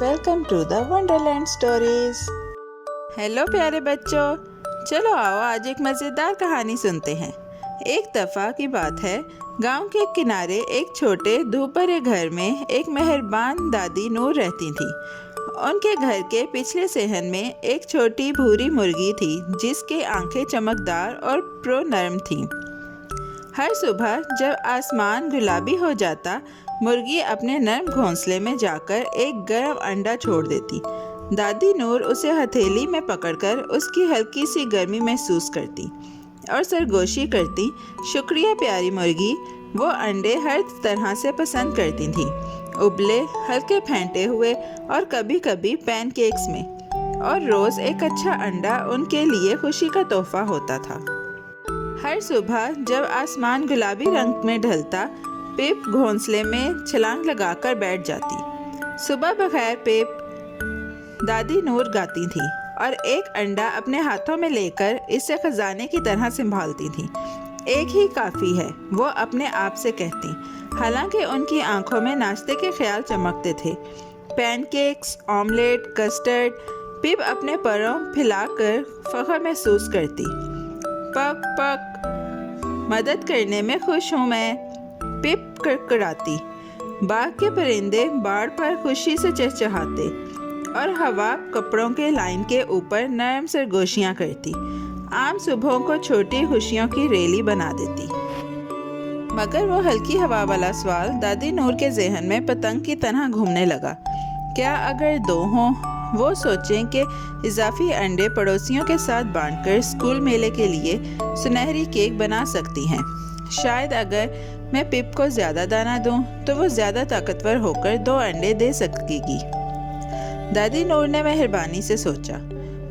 Welcome to the Wonderland Stories. Hello پیارے بچوں، چلو آؤ آج ایک مزیدار کہانی سنتے ہیں۔ ایک دفعہ کی بات ہے، گاؤں کے کنارے ایک چھوٹے دھوپ بھرے گھر میں ایک مہربان دادی نور رہتی تھی۔ ان کے گھر کے پچھلے صحن میں ایک چھوٹی بھوری مرغی تھی جس کی آنکھیں چمکدار اور نرم تھیں۔ ہر صبح جب آسمان گلابی ہو جاتا، مرغی اپنے نرم گھونسلے میں جا کر ایک گرم انڈا چھوڑ دیتی۔ دادی نور اسے ہتھیلی میں پکڑ کر اس کی ہلکی سی گرمی محسوس کرتی اور سرگوشی کرتی، شکریہ پیاری مرغی۔ وہ انڈے ہر طرح سے پسند کرتی تھیں، ابلے، ہلکے پھینٹے ہوئے اور کبھی کبھی پین کیکس میں، اور روز ایک اچھا انڈا ان کے لیے خوشی کا تحفہ ہوتا تھا۔ ہر صبح جب آسمان گلابی رنگ میں ڈھلتا، پپ گھونسلے میں چھلانگ لگا کر بیٹھ جاتی۔ صبح بخیر پپ، دادی نور گاتی تھی اور ایک انڈا اپنے ہاتھوں میں لے کر اسے خزانے کی طرح سنبھالتی تھی۔ ایک ہی کافی ہے، وہ اپنے آپ سے کہتی، حالانکہ ان کی آنکھوں میں ناشتے کے خیال چمکتے تھے۔ Pancakes, omelette, custard. پپ اپنے پروں پھیلا کر فخر محسوس کرتی۔ پک پک، مدد کرنے میں خوش ہوں میں، پپ کڑکڑاتی۔ باغ کے پرندے باڑ پر خوشی سے چہچہاتے اور ہوا کپڑوں کے لائن کے اوپر نرم سرگوشیاں کرتی، عام صبحوں کو چھوٹی خوشیوں کی ریلی بنا دیتی۔ مگر وہ ہلکی ہوا والا سوال دادی نور کے ذہن میں پتنگ کی طرح گھومنے لگا۔ کیا اگر دو ہوں؟ وہ سوچیں کہ اضافی انڈے پڑوسیوں کے ساتھ بانٹ کر اسکول میلے کے لیے سنہری کیک بنا سکتی ہیں۔ شاید اگر میں پپ کو زیادہ دانہ دوں تو وہ زیادہ طاقتور ہو کر 2 انڈے دے سکے گی۔ دادی نور نے مہربانی سے سوچا۔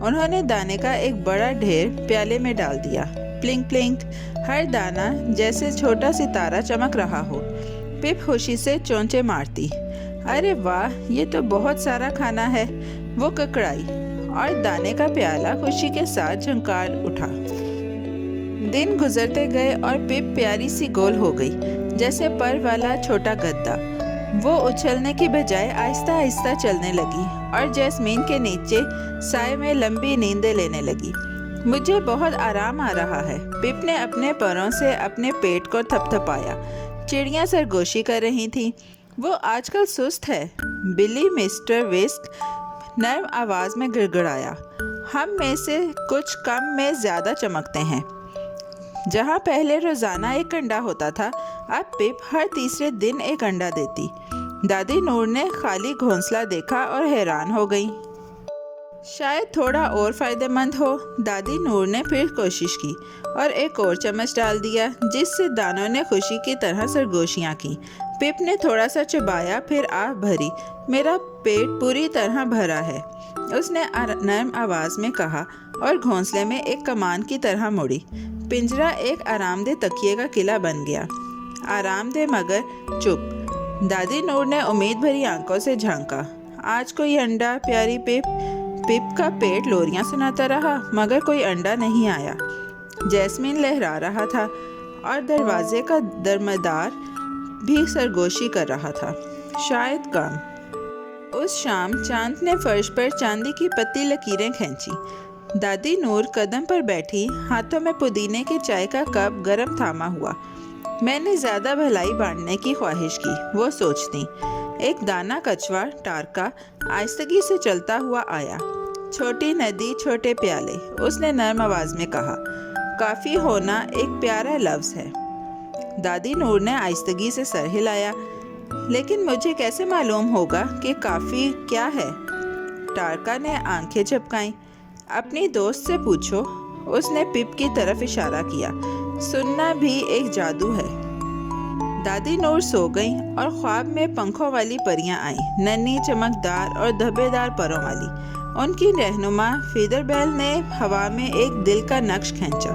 انہوں نے دانے کا ایک بڑا ڈھیر پیالے میں ڈال دیا۔ پلنک پلنک، ہر دانہ جیسے چھوٹا ستارہ چمک رہا ہو۔ پپ خوشی سے چونچے مارتی۔ ارے واہ، یہ تو بہت سارا کھانا ہے، وہ ککڑائی، اور دانے کا پیالہ خوشی کے ساتھ جھنکار اٹھا۔ دن گزرتے گئے اور پپ پیاری سی گول ہو گئی، جیسے پر والا چھوٹا گدھا۔ وہ اچھلنے کی بجائے آہستہ آہستہ چلنے لگی اور جیسمین کے نیچے سائے میں لمبی نیندیں لینے لگی۔ مجھے بہت آرام آ رہا ہے، پپ نے اپنے پروں سے اپنے پیٹ کو تھپ تھپایا۔ چڑیاں سرگوشی کر رہی تھیں۔ وہ آج کل سست ہے، بلی مسٹر وسک نرم آواز میں گڑگڑایا۔ ہم میں سے کچھ کم میں زیادہ چمکتے ہیں۔ جہاں پہلے روزانہ ایک انڈا ہوتا تھا، اب پپ ہر تیسرے دن ایک انڈا دیتی۔ دادی نور نے خالی گھونسلہ دیکھا اور حیران ہو گئی۔ شاید تھوڑا اور فائدہ مند ہو۔ دادی نور نے پھر کوشش کی اور ایک اور چمچ ڈال دیا، جس سے دانوں نے خوشی کی طرح سرگوشیاں کیں۔ پپ نے تھوڑا سا چبایا، پھر آہ بھری۔ میرا پیٹ پوری طرح بھرا ہے، اس نے نرم آواز میں کہا اور گھونسلے میں ایک کمان کی طرح مڑی۔ پنجرہ ایک آرام دہ تکیے کا قلعہ بن گیا، آرام دہ مگر چپ۔ دادی نور نے امید بھری آنکھوں سے جھانکا۔ آج کوئی انڈا پیاری پپ؟ پپ کا پیٹ لوریاں سناتا رہا، مگر کوئی انڈا نہیں آیا۔ جیسمین لہرا رہا تھا اور دروازے کا درمدار بھی سرگوشی کر رہا تھا، شاید کم۔ اس شام چاند نے فرش پر چاندی کی پتلی لکیریں کھینچی۔ دادی نور قدم پر بیٹھی، ہاتھوں میں پودینے کے چائے کا کپ گرم تھاما ہوا۔ میں نے زیادہ بھلائی بانٹنے کی خواہش کی، وہ سوچتی۔ ایک دانہ کچھوا ٹارکا آہستگی سے چلتا ہوا آیا۔ چھوٹی ندی، چھوٹے پیالے، اس نے نرم آواز میں کہا۔ کافی ہونا ایک پیارا لفظ ہے۔ دادی نور نے آہستگی سے سر ہلایا۔ لیکن مجھے کیسے معلوم ہوگا کہ کافی کیا ہے؟ ٹارکا نے آنکھیں جھپکائیں۔ اپنی دوست سے پوچھو، اس نے پپ کی طرف اشارہ کیا۔ سننا بھی ایک جادو ہے۔ دادی نور سو گئیں اور خواب میں پنکھوں والی پریاں آئیں، ننھی، چمکدار اور دھبے دار پروں والی۔ ان کی رہنما فیدر بیل نے ہوا میں ایک دل کا نقش کھینچا۔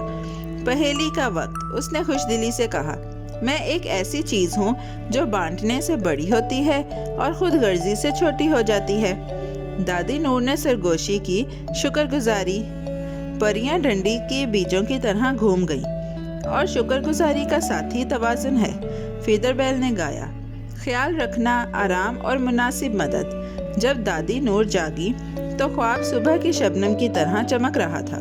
پہیلی کا وقت، اس نے خوش دلی سے کہا۔ میں ایک ایسی چیز ہوں جو بانٹنے سے بڑی ہوتی ہے اور خود غرضی سے چھوٹی ہو جاتی ہے۔ دادی نور نے سرگوشی کی، شکر گزاری۔ پریاں ڈنڈی کے بیجوں کی طرح گھوم گئیں، اور شکر گزاری کا ساتھی توازن ہے، فیدر بیل نے گایا۔ خیال رکھنا، آرام اور مناسب مدد۔ جب دادی نور جاگی تو خواب صبح کی شبنم کی طرح چمک رہا تھا۔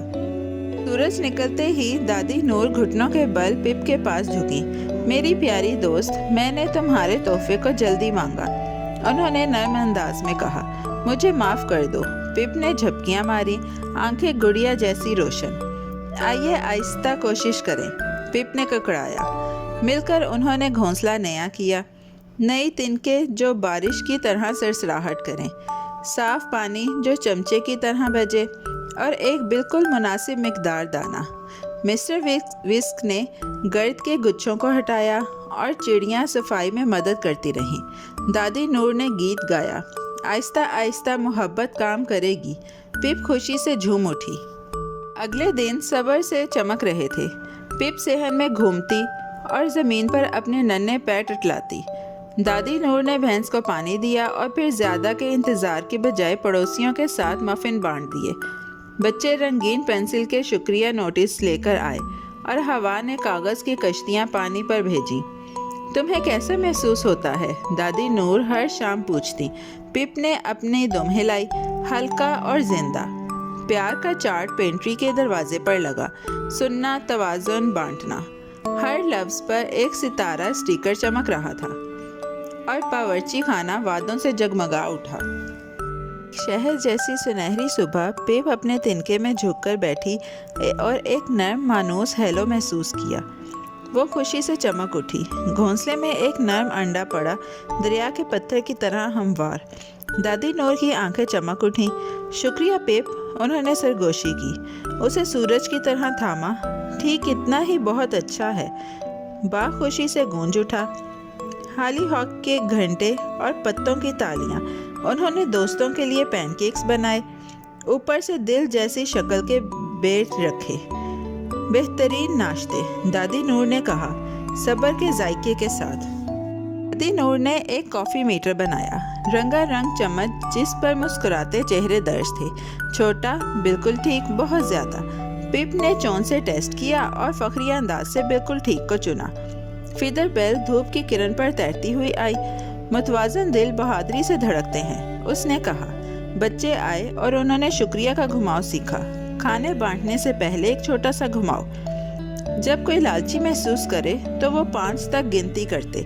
سورج نکلتے ہی دادی نور گھٹنوں کے بل پپ کے پاس جھکی۔ میری پیاری دوست، میں نے تمہارے تحفے کو جلدی مانگا، انہوں نے نرم انداز میں کہا۔ مجھے معاف کر دو، پپ نے جھپکیاں ماری، آنکھیں گڑیا جیسی روشن۔ آئیے آہستہ کوشش کریں، پپ نے ککڑایا۔ مل کر انہوں نے گھونسلہ نیا کیا، نئی تنکیں جو بارش کی طرح سرسراہٹ کریں، صاف پانی جو چمچے کی طرح بجے، اور ایک بالکل مناسب مقدار دانہ۔ مسٹر وسک نے گرد کے گچھوں کو ہٹایا اور چڑیاں صفائی میں مدد کرتی رہیں۔ دادی نور نے گیت گایا، آہستہ آہستہ محبت کام کرے گی۔ پپ خوشی سے جھوم اٹھی۔ اگلے دن صبر سے چمک رہے تھے۔ پپ صحن میں گھومتی اور زمین پر اپنے ننھے پیر ٹٹلاتی۔ دادی نور نے بھینس کو پانی دیا اور پھر زیادہ کے انتظار کی بجائے پڑوسیوں کے ساتھ مفن بانٹ دیے۔ بچے رنگین پینسل کے شکریہ نوٹس لے کر آئے اور ہوا نے کاغذ کی کشتیاں پانی پر بھیجی۔ تمہیں کیسا محسوس ہوتا ہے؟ دادی نور ہر شام پوچھتی۔ پپ نے اپنی دم ہلائی، ہلکا اور زندہ۔ پیار کا چارٹ پینٹری کے دروازے پر لگا، سننا، توازن بانٹنا۔ ہر لفظ پر ایک ستارہ اسٹیکر چمک رہا تھا اور باورچی خانہ وعدوں سے جگمگا اٹھا۔ شہر جیسی سنہری صبح پپ اپنے تنکے میں جھک کر بیٹھی اور ایک نرم مانوس ہیلو محسوس کیا۔ وہ خوشی سے چمک اٹھی۔ گھونسلے میں ایک نرم انڈا پڑا، دریا کے پتھر کی طرح ہموار۔ دادی نور کی آنکھیں چمک اٹھیں۔ شکریہ پپ، انہوں نے سرگوشی کی، اسے سورج کی طرح تھاما۔ ٹھیک اتنا ہی بہت اچھا ہے۔ باغ خوشی سے گونج اٹھا۔ ہالی ہاک کے گھنٹے اور پتوں کی تالیاں۔ انہوں نے دوستوں کے لیے پین کیکس بنائے، اوپر سے دل جیسی شکل کے بیٹ رکھے۔ بہترین ناشتے، دادی نور نے کہا، صبر کے ذائقے کے ساتھ۔ دادی نور نے ایک کافی میٹر بنایا، رنگا رنگ چمچ جس پر مسکراتے چہرے درج تھے۔ چھوٹا، بالکل ٹھیک، بہت زیادہ۔ پپ نے چون سے ٹیسٹ کیا اور فخریہ انداز سے بالکل ٹھیک کو چنا۔ فیدر بیل دھوپ کی کرن پر تیرتی ہوئی آئی۔ متوازن دل بہادری سے دھڑکتے ہیں، اس نے کہا۔ بچے آئے اور انہوں نے شکریہ کا گھماؤ سیکھا۔ کھانے بانٹنے سے پہلے ایک چھوٹا سا گھماؤ۔ جب کوئی لالچی محسوس کرے تو وہ 5 تک گنتی کرتے۔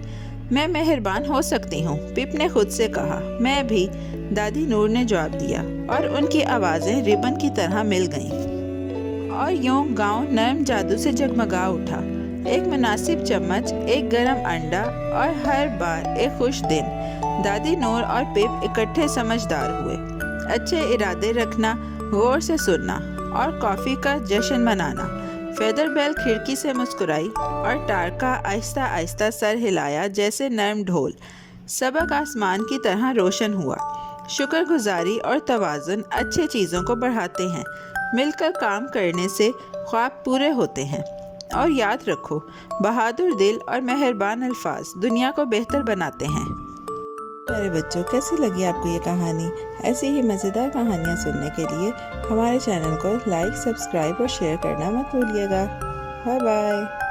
میں مہربان ہو سکتی ہوں، پپ نے خود سے کہا۔ میں بھی، دادی نور نے جواب دیا، اور ان کی آوازیں ربن کی طرح مل گئیں۔ اور یوں گاؤں نرم جادو سے جگمگا اٹھا۔ ایک مناسب چمچ، ایک گرم انڈا، اور ہر بار ایک خوش دن۔ دادی نور اور پپ اکٹھے سمجھدار ہوئے۔ اچھے ارادے رکھنا، غور سے سننا، اور کافی کا جشن منانا۔ فیدر بیل کھڑکی سے مسکرائی اور ٹارکا آہستہ آہستہ سر ہلایا جیسے نرم ڈھول۔ سبق آسمان کی طرح روشن ہوا۔ شکر گزاری اور توازن اچھے چیزوں کو بڑھاتے ہیں۔ مل کر کام کرنے سے خواب پورے ہوتے ہیں۔ اور یاد رکھو، بہادر دل اور مہربان الفاظ دنیا کو بہتر بناتے ہیں۔ میرے بچوں، کیسی لگی آپ کو یہ کہانی؟ ایسی ہی مزیدار کہانیاں سننے کے لیے ہمارے چینل کو لائک، سبسکرائب اور شیئر کرنا مت بھولیے گا۔ Bye bye.